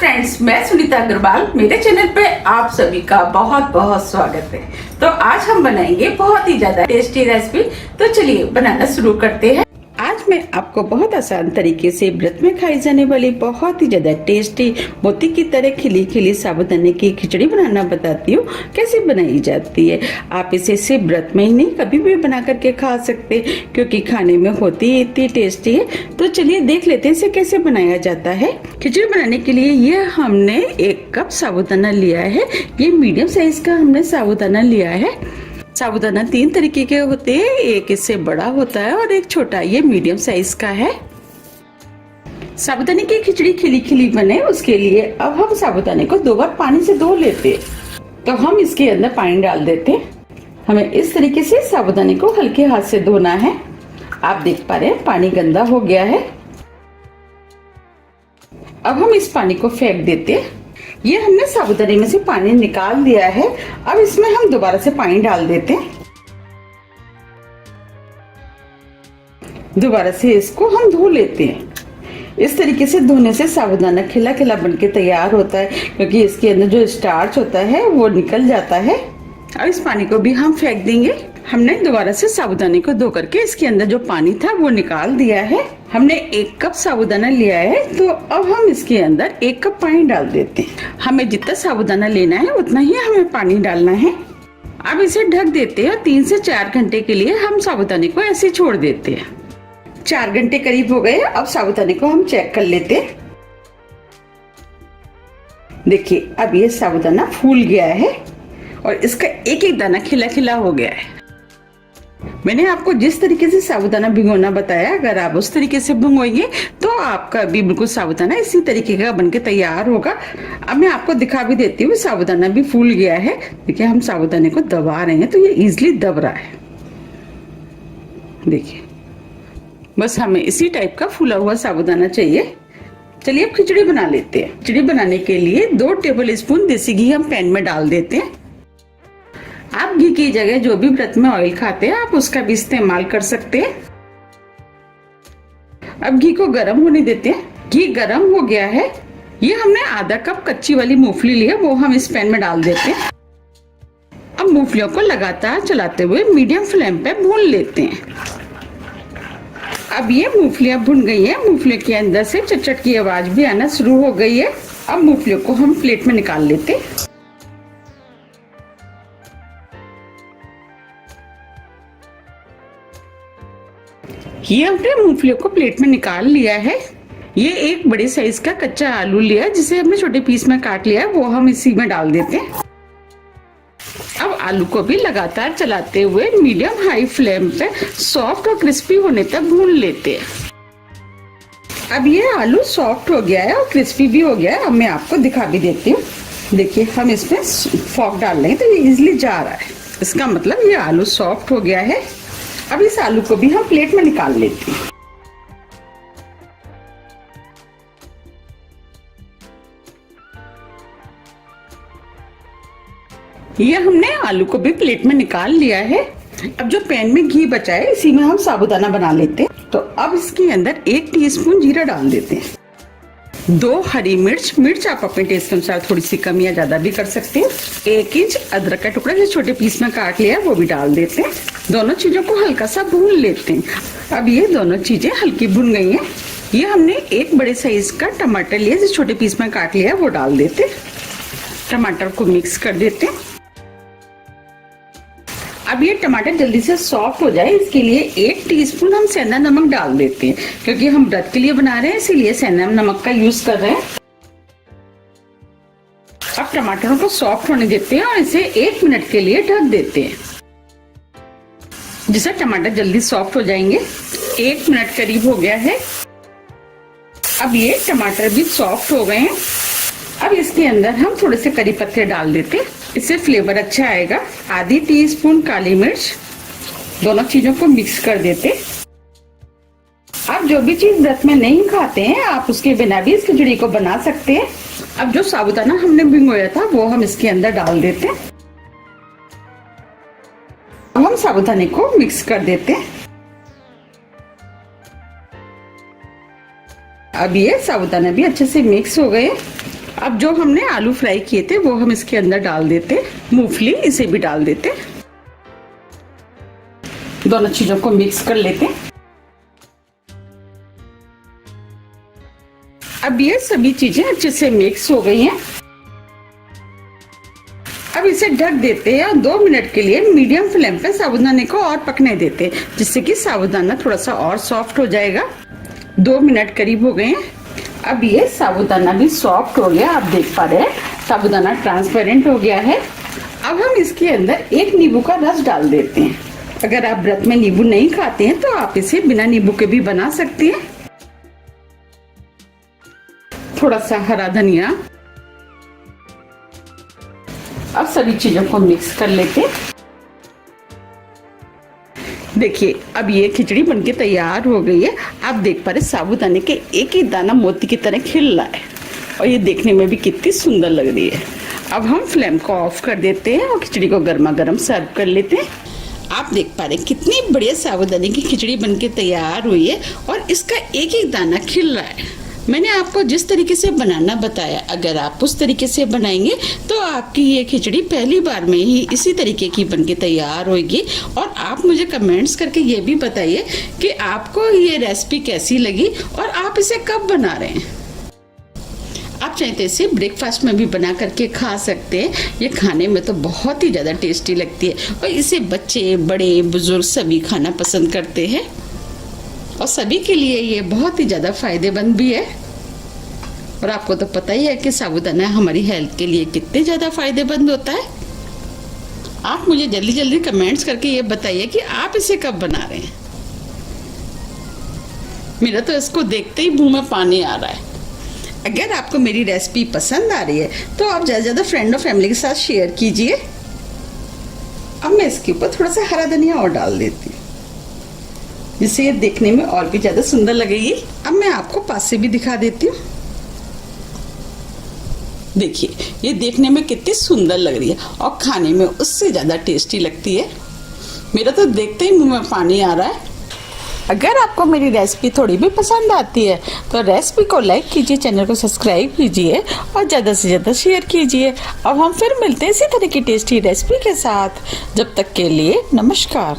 Friends, मैं सुनीता अग्रवाल। मेरे channel पे आप सभी का बहुत बहुत स्वागत है। तो आज हम बनाएंगे बहुत ही ज्यादा टेस्टी रेसिपी। तो चलिए बनाना शुरू करते हैं। आज मैं आपको बहुत आसान तरीके से व्रत में खाई जाने वाली बहुत ही ज्यादा टेस्टी मोती की तरह खिली खिली साबूदाने की खिचड़ी बनाना बताती हूँ। कैसे बनाई जाती है। आप इसे सिर्फ व्रत में ही नहीं, कभी भी बना करके खा सकते हैं, क्योंकि खाने में होती ही इतनी टेस्टी है। तो चलिए देख लेते हैं इसे कैसे बनाया जाता है। खिचड़ी बनाने के लिए ये हमने 1 कप साबूदाना लिया है। ये मीडियम साइज का हमने साबूदाना लिया है। साबूदाना 3 तरीके के होते हैं, एक इससे बड़ा होता है और एक छोटा। ये मीडियम साइज का है। साबूदाने की खिचड़ी खिली खिली बने उसके लिए अब हम साबूदाने को 2 बार पानी से धो लेते हैं। तो हम इसके अंदर पानी डाल देते हैं। हमें इस तरीके से साबूदाने को हल्के हाथ से धोना है। आप देख पा रहे हैं पानी गंदा हो गया है। अब हम इस पानी को फेंक देते हैं। ये हमने साबूदाने में से पानी निकाल दिया है। अब इसमें हम दोबारा से पानी डाल देते हैं। दोबारा से इसको हम धो लेते हैं। इस तरीके से धोने से साबूदाना खिला खिला बनके तैयार होता है, क्योंकि इसके अंदर जो स्टार्च होता है वो निकल जाता है। अब इस पानी को भी हम फेंक देंगे। हमने दोबारा से साबूदाने को धो करके इसके अंदर जो पानी था वो निकाल दिया है। हमने 1 कप साबूदाना लिया है, तो अब हम इसके अंदर 1 कप पानी डाल देते हैं। हमें जितना साबूदाना लेना है उतना ही हमें पानी डालना है। अब इसे ढक देते हैं। 3 से 4 घंटे के लिए हम साबूदाने को ऐसे छोड़ देते हैं। 4 घंटे करीब हो गए। अब साबूदाने को हम चेक कर लेते हैं। देखिए अब ये साबूदाना फूल गया है और इसका एक एक दाना खिला खिला हो गया है। मैंने आपको जिस तरीके से साबूदाना भिगोना बताया, अगर आप उस तरीके से भिगोएंगे तो आपका भी बिल्कुल साबूदाना इसी तरीके का बनके तैयार होगा। अब मैं आपको दिखा भी देती हूँ। साबूदाना भी फूल गया है। देखिए हम साबूदाने को दबा रहे हैं तो ये इजीली दब रहा है। देखिए बस हमें इसी टाइप का फूला हुआ साबूदाना चाहिए। चलिए अब खिचड़ी बना लेते हैं। खिचड़ी बनाने के लिए 2 टेबल स्पून देसी घी हम पैन में डाल देते हैं। आप घी की जगह जो भी व्रत में ऑयल खाते हैं आप उसका भी इस्तेमाल कर सकते हैं। अब घी को गर्म होने देते हैं। घी गर्म हो गया है। ये हमने आधा कप कच्ची वाली मूंगफली ली है, वो हम इस पैन में डाल देते हैं। अब मूंगफलियों को लगातार चलाते हुए मीडियम फ्लेम पे भून लेते हैं। अब ये मूंगफलियां भुन गई है। मूंगफलियों के अंदर से चटचट की आवाज भी आना शुरू हो गई है। अब मूंगफलियों को हम प्लेट में निकाल लेते हैं। ये हमने मूंगफलियों को प्लेट में निकाल लिया है। ये एक बड़े साइज का कच्चा आलू लिया जिसे हमने छोटे पीस में काट लिया है, वो हम इसी में डाल देते हैं। अब आलू को भी लगातार चलाते हुए मीडियम हाई फ्लेम पे सॉफ्ट और क्रिस्पी होने तक भून लेते हैं। अब ये आलू सॉफ्ट हो गया है और क्रिस्पी भी हो गया है। अब मैं आपको दिखा भी देती हूँ। देखिए हम इसमें फोक डाल रहे हैं तो ये इजिली जा रहा है। इसका मतलब ये आलू सॉफ्ट हो गया है। अब इस आलू को भी हम प्लेट में निकाल लेते हैं। ये हमने आलू को भी प्लेट में निकाल लिया है। अब जो पैन में घी बचा है इसी में हम साबूदाना बना लेते हैं। तो अब इसके अंदर 1 टीस्पून जीरा डाल देते हैं। 2 हरी मिर्च आप अपने टेस्ट के अनुसार थोड़ी सी कम या ज्यादा भी कर सकते हैं। 1 इंच अदरक का टुकड़ा जो छोटे पीस में काट लिया है वो भी डाल देते हैं। दोनों चीजों को हल्का सा भून लेते हैं। अब ये दोनों चीजें हल्की भुन गई हैं। ये हमने 1 बड़े साइज का टमाटर लिया जो छोटे पीस में काट लिया है वो डाल देते हैं। टमाटर को मिक्स कर देते हैं। अब ये टमाटर जल्दी से सॉफ्ट हो जाए इसके लिए 1 टीस्पून हम सेंधा नमक डाल देते हैं, क्योंकि हम व्रत के लिए बना रहे हैं इसीलिए सेंधा नमक का यूज कर रहे हैं। अब टमाटरों को सॉफ्ट होने देते हैं और इसे 1 मिनट के लिए ढक देते हैं, जिससे टमाटर जल्दी सॉफ्ट हो जाएंगे। 1 मिनट करीब हो गया है। अब ये टमाटर भी सॉफ्ट हो गए हैं। अब इसके अंदर हम थोड़े से करी पत्ते डाल देते हैं, इससे फ्लेवर अच्छा आएगा। आधी टीस्पून काली मिर्च, दोनों चीजों को मिक्स कर देते। आप जो भी चीज व्रत में नहीं खाते हैं आप उसके बिना भी इस खिचड़ी को बना सकते हैं। अब जो साबूदाना हमने भिगोया था वो हम इसके अंदर डाल देते हैं। अब हम साबूदाने को मिक्स कर देते हैं। अब ये साबूदाना भी अच्छे से मिक्स हो गए। अब जो हमने आलू फ्राई किए थे वो हम इसके अंदर डाल देते, मूंगफली इसे भी डाल देते, दोनों चीजों को मिक्स कर लेते। अब ये सभी चीजें अच्छे से मिक्स हो गई हैं। अब इसे ढक देते हैं और 2 मिनट के लिए मीडियम फ्लेम पे साबूदाने को और पकने देते हैं, जिससे कि साबूदाना थोड़ा सा और सॉफ्ट हो जाएगा। 2 मिनट करीब हो गए हैं। अब ये साबूदाना भी सॉफ्ट हो गया, आप देख पा रहे हैं साबूदाना ट्रांसपेरेंट हो गया है। अब हम इसके अंदर 1 नींबू का रस डाल देते हैं। अगर आप व्रत में नींबू नहीं खाते हैं तो आप इसे बिना नींबू के भी बना सकते हैं। थोड़ा सा हरा धनिया। अब सभी चीजों को मिक्स कर लेते। देखिए अब ये खिचड़ी बनके तैयार हो गई है। आप देख पा रहे साबूदाने के एक एक दाना मोती की तरह खिल रहा है और ये देखने में भी कितनी सुंदर लग रही है। अब हम फ्लेम को ऑफ कर देते हैं और खिचड़ी को गर्मा गर्म सर्व कर लेते हैं। आप देख पा रहे हैं कितनी बढ़िया साबूदाने की खिचड़ी बनके तैयार हुई है और इसका एक एक दाना खिल रहा है। मैंने आपको जिस तरीके से बनाना बताया, अगर आप उस तरीके से बनाएंगे तो आपकी ये खिचड़ी पहली बार में ही इसी तरीके की बनके तैयार होगी। और आप मुझे कमेंट्स करके ये भी बताइए कि आपको ये रेसिपी कैसी लगी और आप इसे कब बना रहे हैं। आप चाहे तो इसे ब्रेकफास्ट में भी बना करके खा सकते हैं। ये खाने में तो बहुत ही ज़्यादा टेस्टी लगती है और इसे बच्चे बड़े बुजुर्ग सभी खाना पसंद करते हैं और सभी के लिए ये बहुत ही ज़्यादा फायदेमंद भी है। और आपको तो पता ही है कि साबूदाना हमारी हेल्थ के लिए कितने ज़्यादा फायदेमंद होता है। आप मुझे जल्दी जल्दी कमेंट्स करके ये बताइए कि आप इसे कब बना रहे हैं। मेरा तो इसको देखते ही मुंह में पानी आ रहा है। अगर आपको मेरी रेसिपी पसंद आ रही है तो आप ज़्यादा से ज़्यादा फ्रेंड और फैमिली के साथ शेयर कीजिए। अब मैं इसके ऊपर थोड़ा सा हरा धनिया और डाल देती हूँ, जिससे ये देखने में और भी ज़्यादा सुंदर लगेगी। अब मैं आपको पास से भी दिखा देती हूँ। देखिए ये देखने में कितनी सुंदर लग रही है और खाने में उससे ज़्यादा टेस्टी लगती है। मेरा तो देखते ही मुंह में पानी आ रहा है। अगर आपको मेरी रेसिपी थोड़ी भी पसंद आती है तो रेसिपी को लाइक कीजिए, चैनल को सब्सक्राइब कीजिए और ज़्यादा से ज़्यादा शेयर कीजिए। अब हम फिर मिलते हैं इसी तरह की टेस्टी रेसिपी के साथ। जब तक के लिए नमस्कार।